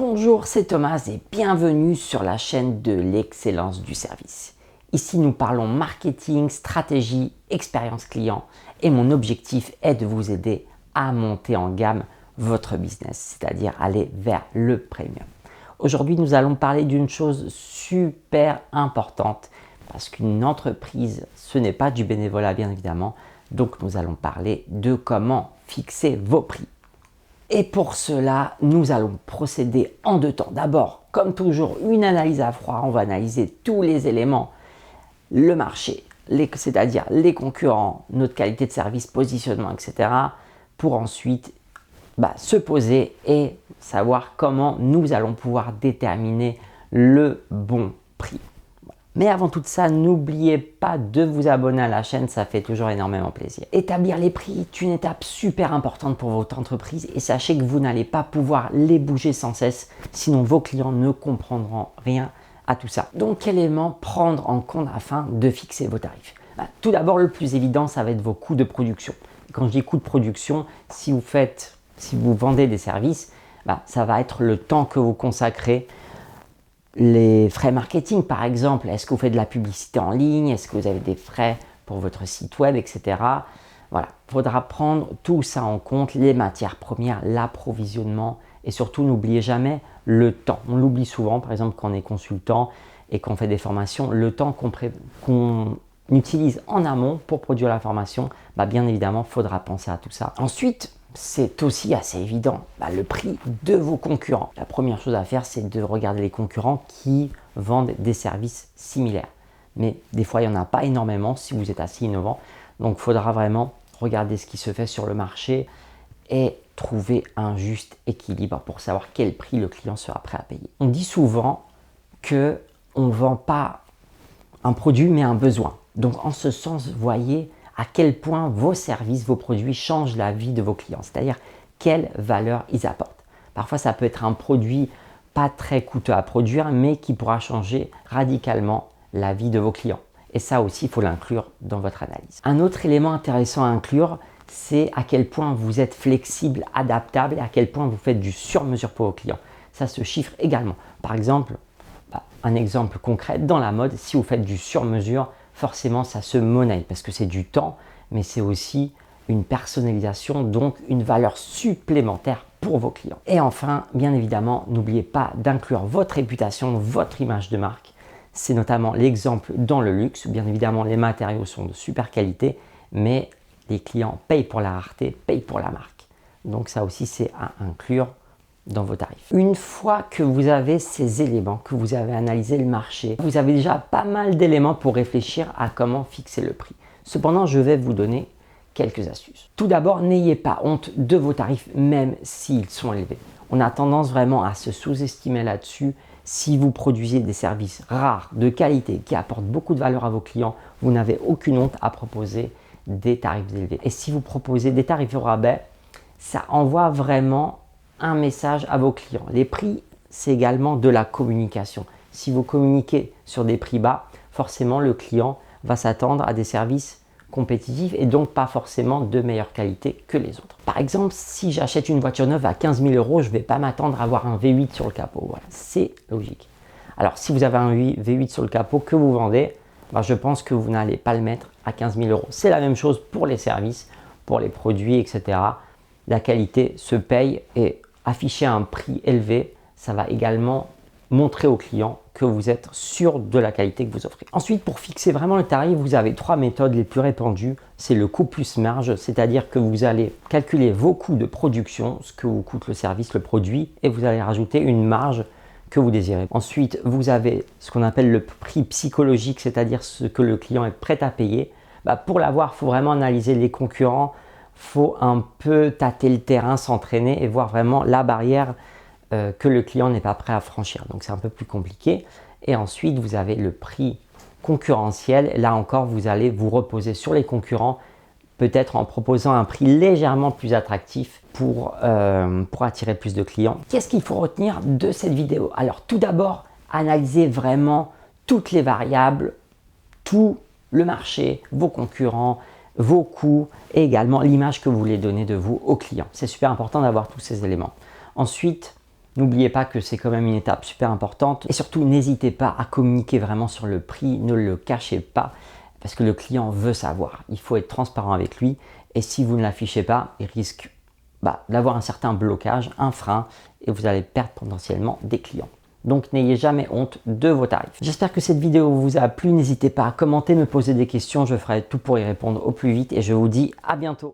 Bonjour, c'est Thomas et bienvenue sur la chaîne de l'excellence du service. Ici, nous parlons marketing, stratégie, expérience client et mon objectif est de vous aider à monter en gamme votre business, c'est-à-dire aller vers le premium. Aujourd'hui, nous allons parler d'une chose super importante parce qu'une entreprise, ce n'est pas du bénévolat bien évidemment, donc nous allons parler de comment fixer vos prix. Et pour cela, nous allons procéder en deux temps. D'abord, comme toujours, une analyse à froid. On va analyser tous les éléments, le marché, c'est-à-dire les concurrents, notre qualité de service, positionnement, etc. pour ensuite se poser et savoir comment nous allons pouvoir déterminer le bon prix. Mais avant tout ça, n'oubliez pas de vous abonner à la chaîne, ça fait toujours énormément plaisir. Établir les prix est une étape super importante pour votre entreprise et sachez que vous n'allez pas pouvoir les bouger sans cesse, sinon vos clients ne comprendront rien à tout ça. Donc, quel élément prendre en compte afin de fixer vos tarifs? Tout d'abord, le plus évident, ça va être vos coûts de production. Quand je dis coûts de production, si vous vendez des services, ça va être le temps que vous consacrez. Les frais marketing, par exemple, est-ce que vous faites de la publicité en ligne? Est-ce que vous avez des frais pour votre site web, etc. Voilà, il faudra prendre tout ça en compte, les matières premières, l'approvisionnement et surtout, n'oubliez jamais le temps. On l'oublie souvent, par exemple, quand on est consultant et qu'on fait des formations, le temps qu'on utilise en amont pour produire la formation, bien évidemment, il faudra penser à tout ça. Ensuite, c'est aussi assez évident, le prix de vos concurrents. La première chose à faire, c'est de regarder les concurrents qui vendent des services similaires. Mais des fois, il n'y en a pas énormément si vous êtes assez innovant. Donc, il faudra vraiment regarder ce qui se fait sur le marché et trouver un juste équilibre pour savoir quel prix le client sera prêt à payer. On dit souvent qu'on ne vend pas un produit, mais un besoin. Donc, en ce sens, voyez à quel point vos services, vos produits changent la vie de vos clients, c'est-à-dire quelle valeur ils apportent. Parfois, ça peut être un produit pas très coûteux à produire, mais qui pourra changer radicalement la vie de vos clients. Et ça aussi, il faut l'inclure dans votre analyse. Un autre élément intéressant à inclure, c'est à quel point vous êtes flexible, adaptable et à quel point vous faites du sur-mesure pour vos clients. Ça se chiffre également. Par exemple, un exemple concret, dans la mode, si vous faites du sur-mesure, forcément, ça se monnaie parce que c'est du temps, mais c'est aussi une personnalisation, donc une valeur supplémentaire pour vos clients. Et enfin, bien évidemment, n'oubliez pas d'inclure votre réputation, votre image de marque. C'est notamment l'exemple dans le luxe. Bien évidemment, les matériaux sont de super qualité, mais les clients payent pour la rareté, payent pour la marque. Donc ça aussi, c'est à inclure dans vos tarifs. Une fois que vous avez ces éléments, que vous avez analysé le marché, vous avez déjà pas mal d'éléments pour réfléchir à comment fixer le prix. Cependant, je vais vous donner quelques astuces. Tout d'abord, n'ayez pas honte de vos tarifs, même s'ils sont élevés. On a tendance vraiment à se sous-estimer là-dessus. Si vous produisez des services rares, de qualité, qui apportent beaucoup de valeur à vos clients, vous n'avez aucune honte à proposer des tarifs élevés. Et si vous proposez des tarifs au rabais, ça envoie vraiment un message à vos clients. Les prix, c'est également de la communication. Si vous communiquez sur des prix bas, forcément le client va s'attendre à des services compétitifs et donc pas forcément de meilleure qualité que les autres. Par exemple, si j'achète une voiture neuve à 15 000 €, je ne vais pas m'attendre à avoir un V8 sur le capot. Voilà, c'est logique. Alors, si vous avez un V8 sur le capot que vous vendez, je pense que vous n'allez pas le mettre à 15 000 €. C'est la même chose pour les services, pour les produits, etc. La qualité se paye et afficher un prix élevé, ça va également montrer aux clients que vous êtes sûr de la qualité que vous offrez. Ensuite, pour fixer vraiment le tarif, vous avez trois méthodes les plus répandues. C'est le coût plus marge, c'est-à-dire que vous allez calculer vos coûts de production, ce que vous coûte le service, le produit, et vous allez rajouter une marge que vous désirez. Ensuite, vous avez ce qu'on appelle le prix psychologique, c'est-à-dire ce que le client est prêt à payer. Pour l'avoir, il faut vraiment analyser les concurrents, il faut un peu tâter le terrain, s'entraîner et voir vraiment la barrière que le client n'est pas prêt à franchir. Donc, c'est un peu plus compliqué. Et ensuite, vous avez le prix concurrentiel. Là encore, vous allez vous reposer sur les concurrents, peut-être en proposant un prix légèrement plus attractif pour attirer plus de clients. Qu'est-ce qu'il faut retenir de cette vidéo? Alors, tout d'abord, analysez vraiment toutes les variables, tout le marché, vos concurrents, vos coûts et également l'image que vous voulez donner de vous aux clients. C'est super important d'avoir tous ces éléments. Ensuite, N'oubliez pas que c'est quand même une étape super importante et surtout n'hésitez pas à communiquer vraiment sur le prix, ne le cachez pas parce que le client veut savoir. Il faut être transparent avec lui et si vous ne l'affichez pas, il risque d'avoir un certain blocage, un frein et vous allez perdre potentiellement des clients. Donc n'ayez jamais honte de vos tarifs. J'espère que cette vidéo vous a plu. N'hésitez pas à commenter, me poser des questions. Je ferai tout pour y répondre au plus vite et je vous dis à bientôt.